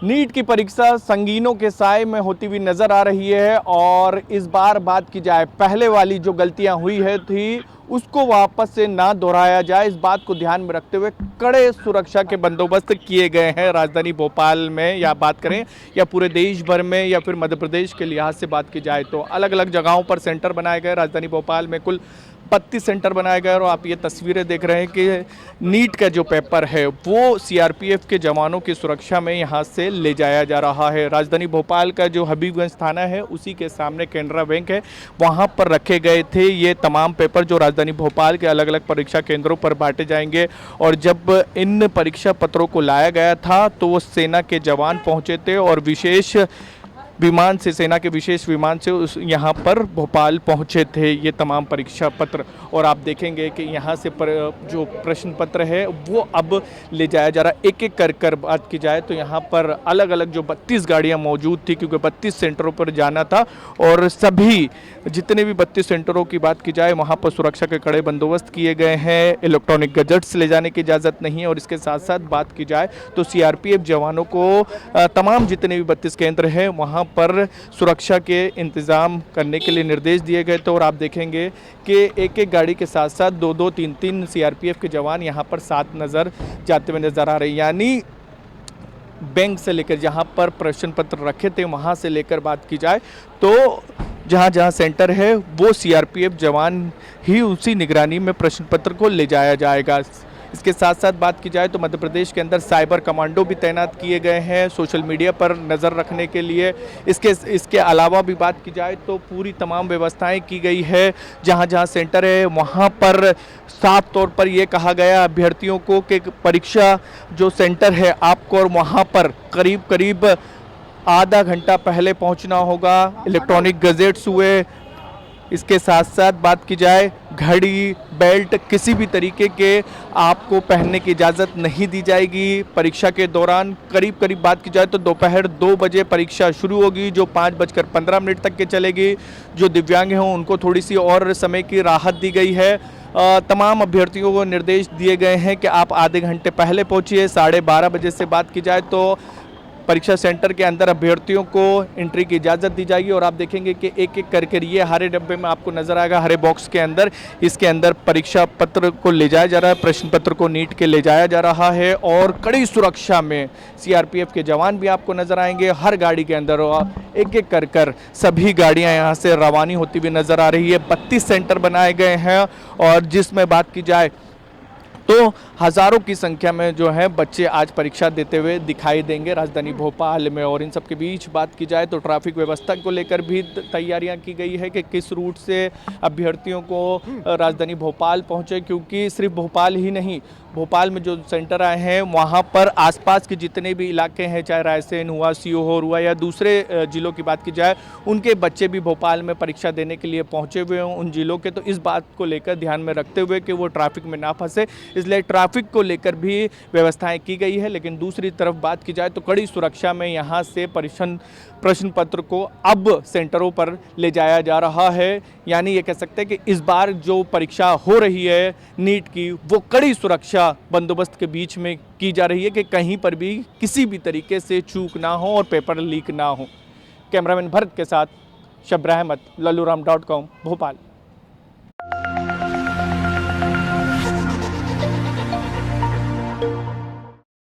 NEET की परीक्षा संगीनों के साए में होती हुई नजर आ रही है और इस बार बात की जाए पहले वाली जो गलतियां हुई है थी उसको वापस से ना दोहराया जाए, इस बात को ध्यान में रखते हुए कड़े सुरक्षा के बंदोबस्त किए गए हैं राजधानी भोपाल में। या बात करें या पूरे देश भर में या फिर मध्य प्रदेश के लिहाज से बात की जाए तो अलग अलग जगहों पर सेंटर बनाए गए। राजधानी भोपाल में कुल 32 सेंटर बनाए गए और आप ये तस्वीरें देख रहे हैं कि नीट का जो पेपर है वो सीआरपीएफ के जवानों की सुरक्षा में यहाँ से ले जाया जा रहा है। राजधानी भोपाल का जो हबीबगंज थाना है उसी के सामने कैनरा बैंक है, वहाँ पर रखे गए थे ये तमाम पेपर जो राजधानी भोपाल के अलग अलग परीक्षा केंद्रों पर बांटे जाएंगे। और जब इन परीक्षा पत्रों को लाया गया था तो वो सेना के जवान पहुँचे थे और विशेष विमान से, सेना के विशेष विमान से उस यहाँ पर भोपाल पहुँचे थे ये तमाम परीक्षा पत्र। और आप देखेंगे कि यहाँ से जो प्रश्न पत्र है वो अब ले जाया जा रहा है। एक एक कर बात की जाए तो यहाँ पर अलग अलग जो 32 गाड़ियाँ मौजूद थी, क्योंकि 32 सेंटरों पर जाना था और सभी जितने भी 32 सेंटरों की बात की जाए वहाँ पर सुरक्षा के कड़े बंदोबस्त किए गए हैं। इलेक्ट्रॉनिक गैजेट्स ले जाने की इजाज़त नहीं है। और इसके साथ साथ बात की जाए तो सीआरपीएफ जवानों को तमाम जितने भी 32 केंद्र हैं वहाँ पर सुरक्षा के इंतज़ाम करने के लिए निर्देश दिए गए थे। और आप देखेंगे कि एक एक गाड़ी के साथ साथ दो दो तीन तीन सीआरपीएफ के जवान यहाँ पर साथ नज़र जाते हुए नज़र आ रहे हैं। यानी बैंक से लेकर जहाँ पर प्रश्न पत्र रखे थे वहाँ से लेकर बात की जाए तो जहाँ जहाँ सेंटर है वो सीआरपीएफ जवान ही उसी निगरानी में प्रश्न पत्र को ले जाया जाएगा। इसके साथ साथ बात की जाए तो मध्य प्रदेश के अंदर साइबर कमांडो भी तैनात किए गए हैं सोशल मीडिया पर नज़र रखने के लिए। इसके अलावा भी बात की जाए तो पूरी तमाम व्यवस्थाएं की गई है। जहां जहां सेंटर है वहां पर साफ तौर पर यह कहा गया अभ्यर्थियों को कि परीक्षा जो सेंटर है आपको और वहां पर करीब करीब आधा घंटा पहले पहुंचना होगा। इलेक्ट्रॉनिक गैजेट्स हुए, इसके साथ साथ बात की जाए घड़ी, बेल्ट किसी भी तरीके के आपको पहनने की इजाज़त नहीं दी जाएगी परीक्षा के दौरान। करीब करीब बात की जाए तो दोपहर 2 बजे परीक्षा शुरू होगी जो 5:15 तक के चलेगी। जो दिव्यांग हों उनको थोड़ी सी और समय की राहत दी गई है। तमाम अभ्यर्थियों को निर्देश दिए गए हैं कि आप आधे घंटे पहले पहुँचिए। 12:30 बजे से बात की जाए तो परीक्षा सेंटर के अंदर अभ्यर्थियों को एंट्री की इजाज़त दी जाएगी। और आप देखेंगे कि एक एक करके ये हरे डब्बे में आपको नज़र आएगा, हरे बॉक्स के अंदर, इसके अंदर परीक्षा पत्र को ले जाया जा रहा है, प्रश्न पत्र को नीट के ले जाया जा रहा है। और कड़ी सुरक्षा में सीआरपीएफ के जवान भी आपको नज़र आएंगे हर गाड़ी के अंदर। एक एक कर सभी गाड़ियाँ यहाँ से रवानी होती हुई नज़र आ रही है। 32 सेंटर बनाए गए हैं और जिसमें बात की जाए तो हज़ारों की संख्या में जो है बच्चे आज परीक्षा देते हुए दिखाई देंगे राजधानी भोपाल में। और इन सब के बीच बात की जाए तो ट्रैफिक व्यवस्था को लेकर भी तैयारियां की गई है कि किस रूट से अभ्यर्थियों को राजधानी भोपाल पहुंचे, क्योंकि सिर्फ भोपाल ही नहीं, भोपाल में जो सेंटर आए हैं वहाँ पर आसपास के जितने भी इलाके हैं, चाहे रायसेन हुआ, सीहोर हुआ या दूसरे ज़िलों की बात की जाए, उनके बच्चे भी भोपाल में परीक्षा देने के लिए पहुँचे हुए हैं उन ज़िलों के। तो इस बात को लेकर ध्यान में रखते हुए कि वो ट्रैफिक में ना फंसे, इसलिए ट्रैफिक को लेकर भी व्यवस्थाएं की गई है। लेकिन दूसरी तरफ बात की जाए तो कड़ी सुरक्षा में यहाँ से प्रश्न पत्र को अब सेंटरों पर ले जाया जा रहा है। यानी ये कह सकते हैं कि इस बार जो परीक्षा हो रही है नीट की वो कड़ी सुरक्षा बंदोबस्त के बीच में की जा रही है कि कहीं पर भी किसी भी तरीके से चूक ना हो और पेपर लीक ना हो। कैमरामैन भरत के साथ शब्र अहमद, लल्लूराम.com, भोपाल।